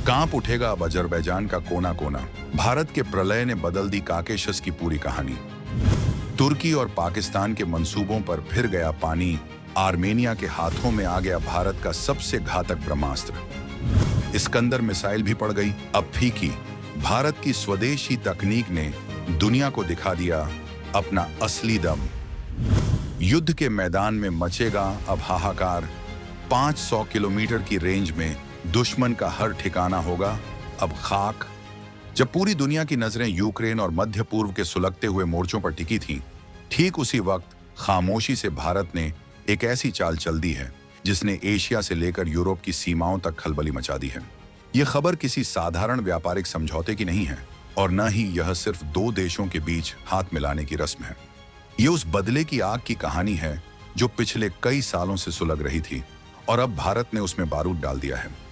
कांप उठेगा अब अजरबैजान का कोना कोना। भारत के प्रलय ने बदल दी काकेशस की पूरी कहानी। तुर्की और पाकिस्तान के मंसूबों पर फिर गया पानी। आर्मेनिया के हाथों में आ गया भारत का सबसे घातक ब्रह्मास्त्र। इस्कंदर मिसाइल भी पड़ गई। अब फीकी। भारत की स्वदेशी तकनीक ने दुनिया को दिखा दिया अपना असली दम। युद्ध के मैदान में मचेगा अब हाहाकार। 500 किलोमीटर की रेंज में दुश्मन का हर ठिकाना होगा अब खाक। जब पूरी दुनिया की नजरें यूक्रेन और मध्य पूर्व के सुलगते हुए मोर्चों पर टिकी थीं, ठीक उसी वक्त खामोशी से भारत ने एक ऐसी चाल चल दी है जिसने एशिया से लेकर यूरोप की सीमाओं तक खलबली मचा दी है। यह खबर किसी साधारण व्यापारिक समझौते की नहीं है और न ही यह सिर्फ दो देशों के बीच हाथ मिलाने की रस्म है। यह उस बदले की आग की कहानी है जो पिछले कई सालों से सुलग रही थी और अब भारत ने उसमें बारूद डाल दिया है।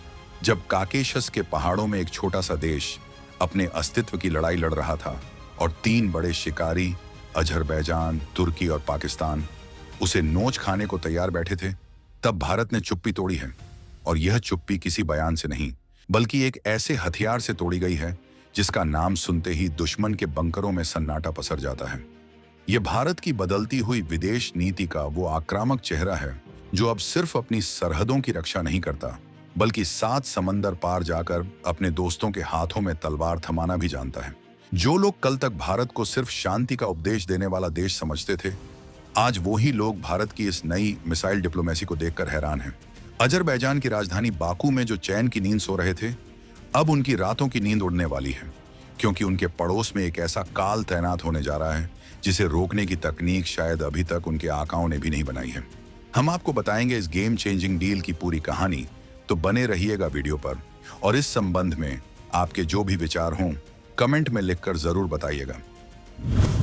जब काकेशस के पहाड़ों में एक छोटा सा देश अपने अस्तित्व की लड़ाई लड़ रहा था और तीन बड़े शिकारी अजरबैजान, तुर्की और पाकिस्तान उसे नोच खाने को तैयार बैठे थे, तब भारत ने चुप्पी तोड़ी है। और यह चुप्पी किसी बयान से नहीं बल्कि एक ऐसे हथियार से तोड़ी गई है जिसका नाम सुनते ही दुश्मन के बंकरों में सन्नाटा पसर जाता है। यह भारत की बदलती हुई विदेश नीति का वो आक्रामक चेहरा है जो अब सिर्फ अपनी सरहदों की रक्षा नहीं करता बल्कि 7 समंदर पार जाकर अपने दोस्तों के हाथों में तलवार थमाना भी जानता है। जो लोग कल तक भारत को सिर्फ शांति का उपदेश देने वाला देश समझते थे, आज वही लोग भारत की इस नई मिसाइल डिप्लोमेसी को देखकर हैरान हैं। अजरबैजान की राजधानी बाकू में जो चैन की नींद सो रहे थे, अब उनकी रातों की नींद उड़ने वाली है, क्योंकि उनके पड़ोस में एक ऐसा काल तैनात होने जा रहा है जिसे रोकने की तकनीक शायद अभी तक उनके आकाओं ने भी नहीं बनाई है। हम आपको बताएंगे इस गेम चेंजिंग डील की पूरी कहानी, तो बने रहिएगा वीडियो पर। और इस संबंध में आपके जो भी विचार हों कमेंट में लिखकर जरूर बताइएगा।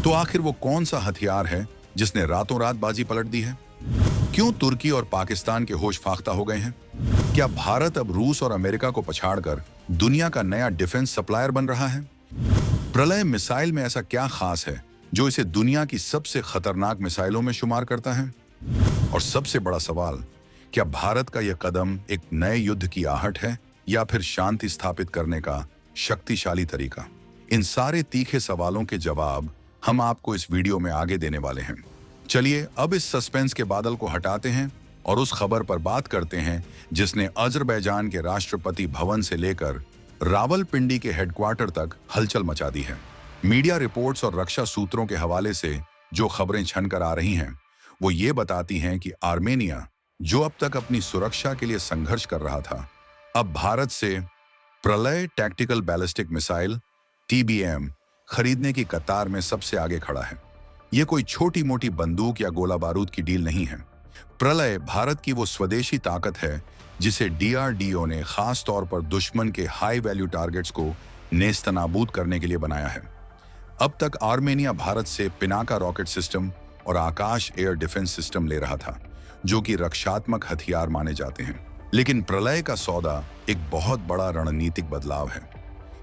तो आखिर वो कौन सा हथियार है जिसने रातों रात बाजी पलट दी है? क्यों तुर्की और पाकिस्तान के होश फाख्ता हो गए हैं? क्या भारत अब रूस और अमेरिका को पछाड़कर दुनिया का नया डिफेंस सप्लायर बन रहा है? प्रलय मिसाइल में ऐसा क्या खास है जो इसे दुनिया की सबसे खतरनाक मिसाइलों में शुमार करता है? और सबसे बड़ा सवाल, क्या भारत का यह कदम एक नए युद्ध की आहट है या फिर शांति स्थापित करने का शक्तिशाली तरीका? इन सारे तीखे सवालों के जवाब हम आपको इस वीडियो में आगे देने वाले हैं। चलिए अब इस सस्पेंस के बादल को हटाते हैं और उस खबर पर बात करते हैं जिसने अजरबैजान के राष्ट्रपति भवन से लेकर रावलपिंडी के हेडक्वार्टर तक हलचल मचा दी है। मीडिया रिपोर्ट्स और रक्षा सूत्रों के हवाले से जो खबरें छनकर आ रही हैं, वो ये बताती हैं कि आर्मेनिया, जो अब तक अपनी सुरक्षा के लिए संघर्ष कर रहा था, अब भारत से प्रलय टैक्टिकल बैलिस्टिक मिसाइल TBM खरीदने की कतार में सबसे आगे खड़ा है। यह कोई छोटी मोटी बंदूक या गोला बारूद की डील नहीं है। प्रलय भारत की वो स्वदेशी ताकत है जिसे DRDO ने खास तौर पर दुश्मन के हाई वैल्यू टारगेट्स को नेस्तनाबूद करने के लिए बनाया है। अब तक आर्मेनिया भारत से पिनाका रॉकेट सिस्टम और आकाश एयर डिफेंस सिस्टम ले रहा था, जो कि रक्षात्मक हथियार माने जाते हैं। लेकिन प्रलय का सौदा एक बहुत बड़ा रणनीतिक बदलाव है।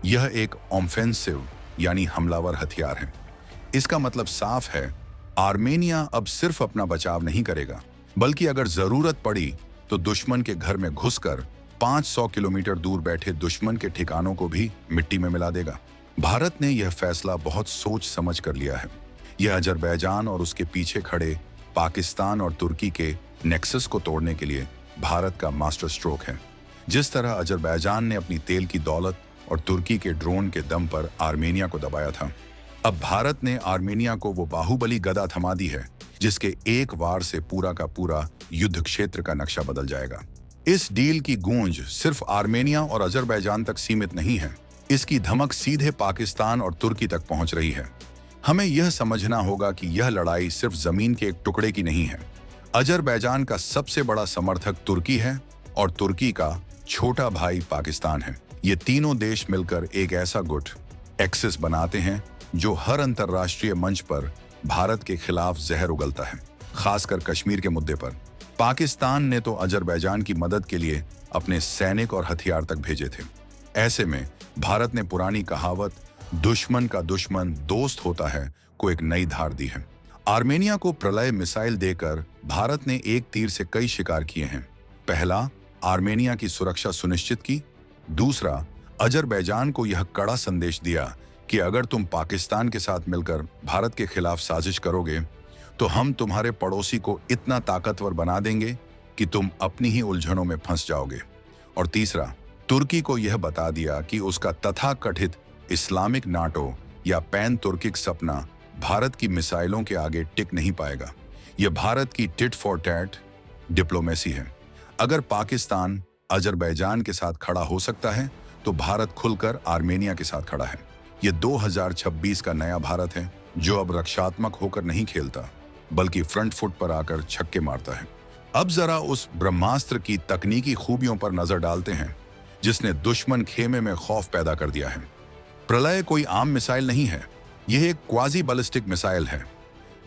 यह एक ऑफेंसिव यानी हमलावर हथियार है। इसका मतलब साफ है, आर्मेनिया अब सिर्फ अपना बचाव नहीं करेगा बल्कि अगर जरूरत पड़ी तो दुश्मन के घर में घुसकर 500 किलोमीटर दूर बैठे दुश्मन के ठिकानों को भी मिट्टी में मिला देगा। भारत ने यह फैसला बहुत सोच समझ कर लिया है। यह अजरबैजान और उसके पीछे खड़े पाकिस्तान और तुर्की के नेक्सस को तोड़ने के लिए भारत का मास्टर स्ट्रोक है। जिस तरह अजरबैजान ने अपनी तेल की दौलत और तुर्की के ड्रोन के दम पर आर्मेनिया को दबाया था, अब भारत ने आर्मेनिया को वो बाहुबली गदा थमा दी है जिसके एक वार से पूरा का पूरा युद्ध क्षेत्र का नक्शा बदल जाएगा। इस डील की गूंज सिर्फ आर्मेनिया और अजरबैजान तक सीमित नहीं है, इसकी धमक सीधे पाकिस्तान और तुर्की तक पहुंच रही है। हमें यह समझना होगा कि यह लड़ाई सिर्फ जमीन के एक टुकड़े की नहीं है। अजरबैजान का सबसे बड़ा समर्थक तुर्की है और तुर्की का छोटा भाई पाकिस्तान है। ये तीनों देश मिलकर एक ऐसा गुट एक्सिस बनाते हैं जो हर अंतर्राष्ट्रीय मंच पर भारत के खिलाफ जहर उगलता है, खासकर कश्मीर के मुद्दे पर। पाकिस्तान ने तो अजरबैजान की मदद के लिए अपने सैनिक और हथियार तक भेजे थे। ऐसे में भारत ने पुरानी कहावत दुश्मन का दुश्मन दोस्त होता है को एक नई धार दी है। आर्मेनिया को प्रलय मिसाइल देकर भारत ने एक तीर से कई शिकार किए हैं। पहला, आर्मेनिया की सुरक्षा सुनिश्चित की। दूसरा, अजरबैजान को यह कड़ा संदेश दिया कि अगर तुम पाकिस्तान के साथ मिलकर भारत के खिलाफ साजिश करोगे तो हम तुम्हारे पड़ोसी को इतना ताकतवर बना देंगे कि तुम अपनी ही उलझनों में फंस जाओगे। और तीसरा, तुर्की को यह बता दिया कि उसका तथाकथित इस्लामिक नाटो या पैन तुर्किक सपना भारत की मिसाइलों के आगे टिक नहीं पाएगा। यह भारत की टिट फॉर टैट डिप्लोमेसी है। अगर पाकिस्तान अजरबैजान के साथ खड़ा हो सकता है तो भारत खुलकर आर्मेनिया के साथ खड़ा है। यह 2026 का नया भारत है जो अब रक्षात्मक होकर नहीं खेलता बल्कि फ्रंट फुट पर आकर छक्के मारता है। अब जरा उस ब्रह्मास्त्र की तकनीकी खूबियों पर नजर डालते हैं जिसने दुश्मन खेमे में खौफ पैदा कर दिया है। प्रलय कोई आम मिसाइल नहीं है, यह एक क्वाजी बैलिस्टिक मिसाइल है।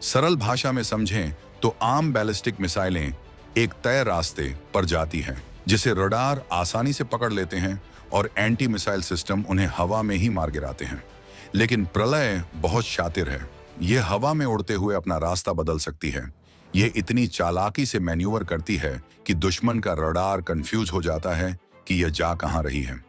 सरल भाषा में समझें तो आम बैलिस्टिक मिसाइलें एक तय रास्ते पर जाती हैं जिसे रडार आसानी से पकड़ लेते हैं और एंटी मिसाइल सिस्टम उन्हें हवा में ही मार गिराते हैं। लेकिन प्रलय बहुत शातिर है, यह हवा में उड़ते हुए अपना रास्ता बदल सकती है। यह इतनी चालाकी से मैन्यूवर करती है कि दुश्मन का रडार कंफ्यूज हो जाता है कि यह जा कहां रही है।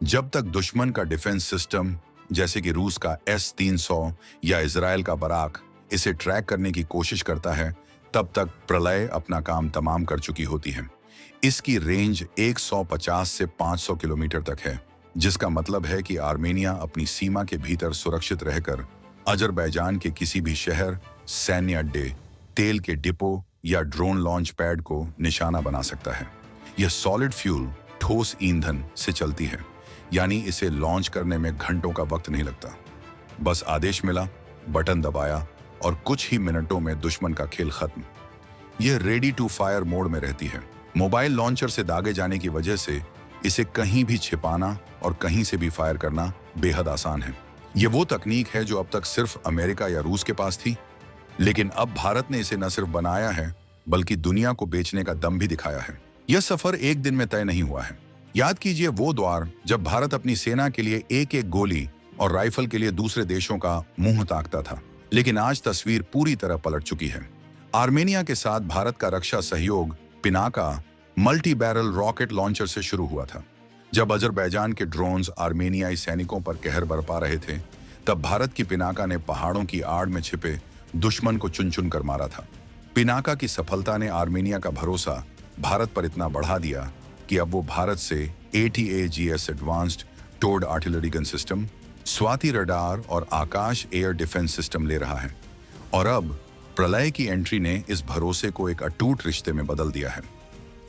जब तक दुश्मन का डिफेंस सिस्टम जैसे कि रूस का S-300 या इजराइल का बराक इसे ट्रैक करने की कोशिश करता है, तब तक प्रलय अपना काम तमाम कर चुकी होती है। इसकी रेंज 150 से 500 किलोमीटर तक है, जिसका मतलब है कि आर्मेनिया अपनी सीमा के भीतर सुरक्षित रहकर अजरबैजान के किसी भी शहर, सैन्य अड्डे, तेल के डिपो या ड्रोन लॉन्च पैड को निशाना बना सकता है। यह सॉलिड फ्यूल ठोस ईंधन से चलती है, यानी इसे लॉन्च करने में घंटों का वक्त नहीं लगता। बस आदेश मिला, बटन दबाया और कुछ ही मिनटों में दुश्मन का खेल खत्म। यह रेडी टू फायर मोड में रहती है। मोबाइल लॉन्चर से दागे जाने की वजह से इसे कहीं भी छिपाना और कहीं से भी फायर करना बेहद आसान है। यह वो तकनीक है जो अब तक सिर्फ अमेरिका या रूस के पास थी, लेकिन अब भारत ने इसे न सिर्फ बनाया है बल्कि दुनिया को बेचने का दम भी दिखाया है। यह सफर एक दिन में तय नहीं हुआ है। याद कीजिए वो द्वार जब भारत अपनी सेना के लिए एक एक गोली और राइफल के लिए दूसरे देशों का मुंह ताकता था। लेकिन आज तस्वीर पूरी तरह पलट चुकी है। आर्मेनिया के साथ भारत का रक्षा सहयोग Pinaka multi barrel rocket launcher से शुरू हुआ था। जब अजरबैजान के ड्रोन्स आर्मेनियाई सैनिकों पर कहर बरपा रहे थे, तब भारत की पिनाका ने पहाड़ों की आड़ में छिपे दुश्मन को चुन चुन कर मारा था। पिनाका की सफलता ने आर्मेनिया का भरोसा भारत पर इतना बढ़ा दिया कि अब वो भारत से ATAGS एडवांस्ड टोर्ड artillery gun system, Swathi radar और आकाश एयर डिफेंस सिस्टम ले रहा है। और अब प्रलय की एंट्री ने इस भरोसे को एक अटूट रिश्ते में बदल दिया है।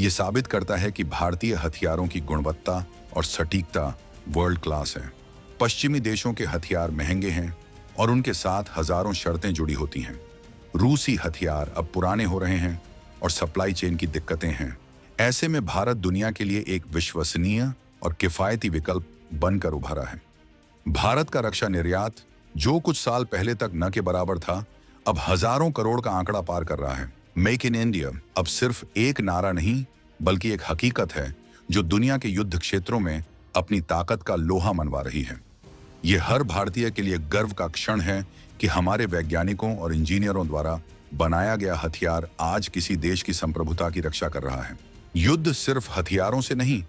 ये साबित करता है कि भारतीय हथियारों की गुणवत्ता और सटीकता वर्ल्ड क्लास है। पश्चिमी देशों के हथियार महंगे हैं और उनके साथ हजारों शर्तें जुड़ी होती हैं। रूसी हथियार अब पुराने हो रहे हैं और सप्लाई चेन की दिक्कतें हैं। ऐसे में भारत दुनिया के लिए एक विश्वसनीय और किफायती विकल्प बनकर उभरा है। भारत का रक्षा निर्यात जो कुछ साल पहले तक न के बराबर था, अब हजारों करोड़ का आंकड़ा पार कर रहा है। मेक इन इंडिया अब सिर्फ एक नारा नहीं बल्कि एक हकीकत है जो दुनिया के युद्ध क्षेत्रों में अपनी ताकत का लोहा मनवा रही है। यह हर भारतीय के लिए गर्व का क्षण है कि हमारे वैज्ञानिकों और इंजीनियरों द्वारा बनाया गया हथियार आज किसी देश की संप्रभुता की रक्षा कर रहा है। युद्ध सिर्फ हथियारों से नहीं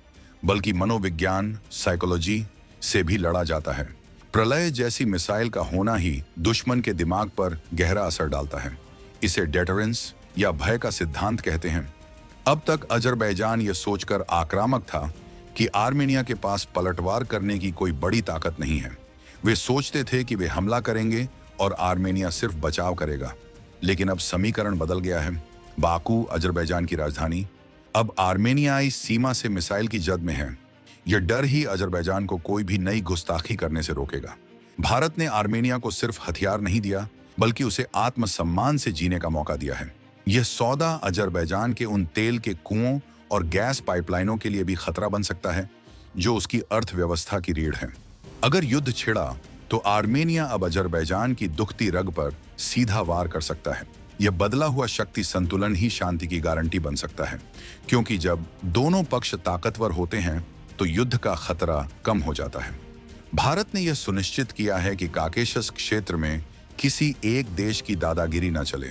बल्कि मनोविज्ञान, साइकोलॉजी से भी लड़ा जाता है। प्रलय जैसी मिसाइल का होना ही दुश्मन के दिमाग पर गहरा असर डालता है। इसे डेटरेंस या भय का सिद्धांत कहते हैं। अब तक अजरबैजान यह सोचकर आक्रामक था कि आर्मेनिया के पास पलटवार करने की कोई बड़ी ताकत नहीं है। वे सोचते थे कि वे हमला करेंगे और आर्मेनिया सिर्फ बचाव करेगा। लेकिन अब समीकरण बदल गया है। बाकू, अजरबैजान की राजधानी, अब आर्मेनियाई सीमा से मिसाइल की जद में है। यह डर ही अजरबैजान को कोई भी नई गुस्ताखी करने से रोकेगा। भारत ने आर्मेनिया को सिर्फ हथियार नहीं दिया बल्कि उसे आत्मसम्मान से जीने का मौका दिया है। यह सौदा अजरबैजान के उन तेल के कुओं और गैस पाइपलाइनों के लिए भी खतरा बन सकता है जो उसकी अर्थव्यवस्था की रीढ़ है। अगर युद्ध छिड़ा तो आर्मेनिया अब अजरबैजान की दुखती रग पर सीधा वार कर सकता है। यह बदला हुआ शक्ति संतुलन ही शांति की गारंटी बन सकता है, क्योंकि जब दोनों पक्ष ताकतवर होते हैं तो युद्ध का खतरा कम हो जाता है। भारत ने यह सुनिश्चित किया है कि काकेशस क्षेत्र में किसी एक देश की दादागिरी न चले।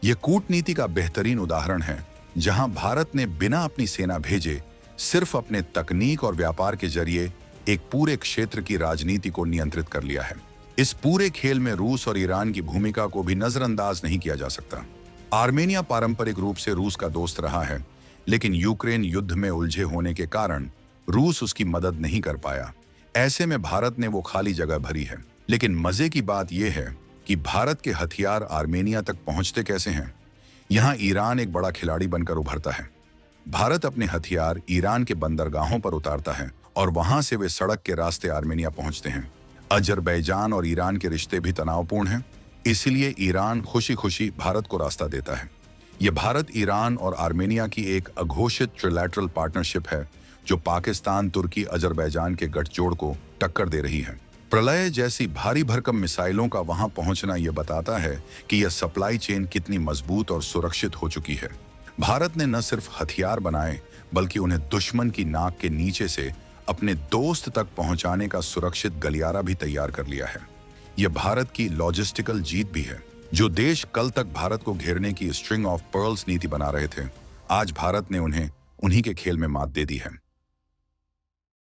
यह कूटनीति का बेहतरीन उदाहरण है, जहां भारत ने बिना अपनी सेना भेजे सिर्फ अपने तकनीक और व्यापार के जरिए एक पूरे क्षेत्र की राजनीति को नियंत्रित कर लिया है। इस पूरे खेल में रूस और ईरान की भूमिका को भी नजरअंदाज नहीं किया जा सकता। आर्मेनिया पारंपरिक रूप से रूस का दोस्त रहा है, लेकिन यूक्रेन युद्ध में उलझे होने के कारण रूस उसकी मदद नहीं कर पाया। ऐसे में भारत ने वो खाली जगह भरी है। लेकिन मजे की बात यह है कि भारत के हथियार आर्मेनिया तक पहुंचते कैसे हैं। यहाँ ईरान एक बड़ा खिलाड़ी बनकर उभरता है। भारत अपने हथियार ईरान के बंदरगाहों पर उतारता है और वहां से वे सड़क के रास्ते आर्मेनिया पहुंचते हैं। अजरबैजान और ईरान के रिश्ते भी तनावपूर्ण हैं, इसलिए ईरान खुशी खुशी भारत को रास्ता देता है। यह भारत, ईरान और आर्मेनिया की एक अघोषित ट्रिलैटरल पार्टनरशिप है जो पाकिस्तान, तुर्की, अजरबैजान के गठजोड़ को टक्कर दे रही है। प्रलय जैसी भारी भरकम मिसाइलों का वहां पहुंचना यह बताता है कि यह सप्लाई चेन कितनी मजबूत और सुरक्षित हो चुकी है। भारत ने न सिर्फ हथियार बनाए, बल्कि उन्हें दुश्मन की नाक के नीचे से अपने दोस्त तक पहुंचाने का सुरक्षित गलियारा भी तैयार कर लिया है। यह भारत की लॉजिस्टिकल जीत भी है। जो देश कल तक भारत को घेरने की स्ट्रिंग ऑफ पर्ल्स नीति बना रहे थे, आज भारत ने उन्हें उन्हीं के खेल में मात दे दी है।